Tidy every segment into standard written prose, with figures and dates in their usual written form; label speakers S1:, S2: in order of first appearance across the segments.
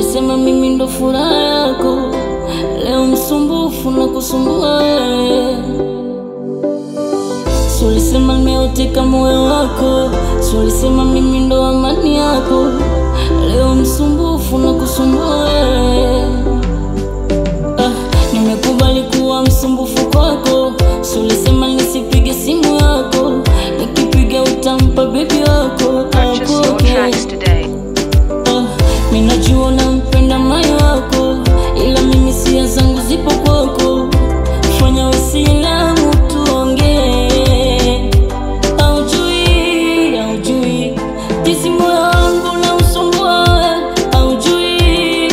S1: Sulisema mimi ndo furaha yako, leo msumbufu na kusumbua wewe. Sulisema nimeuteka moyo wako, sulisema mimi ndo amani yako, leo msumbufu na kusumbua wewe. Nimekubali kuwa msumbufu kwako, sulisema nisipige simu yako, nikipiga utampa baby wako. Minajua nampenda moyo wako, ila mimi sia zangu zipo kwako. Fanya usilamu tuongee, haujui jinsi moyo wangu na usumbua. Haujui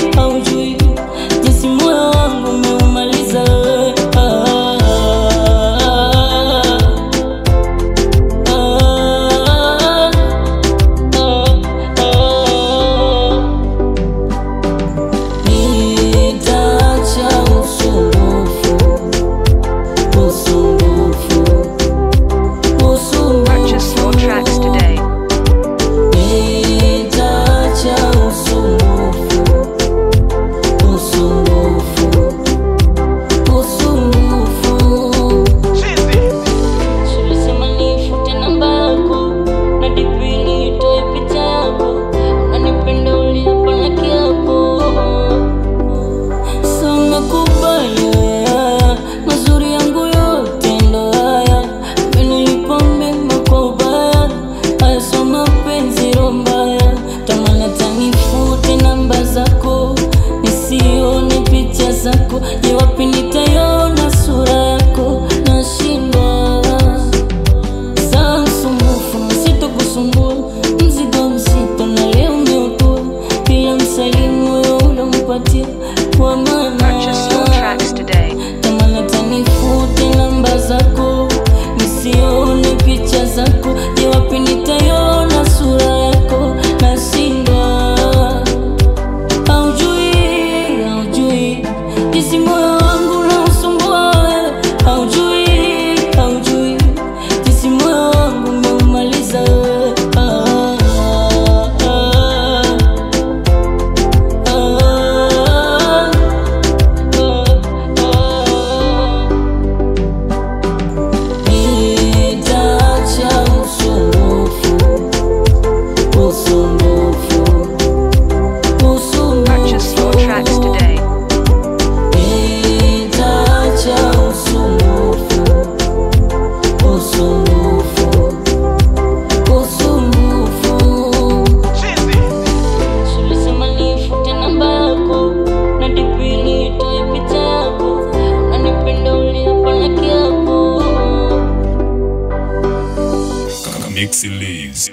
S1: jinsi moyo wangu umeumaliza. Je, wapi nitaiona sura yako? Nashindwa saa msumbufu na sitokusumbua, mzigo mzito na leo umeutua, bila msalimu moyo unampatia kwa maana tamana tanifute namba zako, nisione picha zako. Je, wapi nitaiona sura yako? Nashindwa haujui jinsi moyo wangu na usumbua wewe. Haujui jinsi moyo wangu umeumaliza wewe. Nitaacha usumbufu.
S2: Purchase your tracks today.
S1: Sulisema nifute namba yako, na dipi nitoe picha yako, unanipenda uliapa na kiapo.
S3: Mixi Leaves.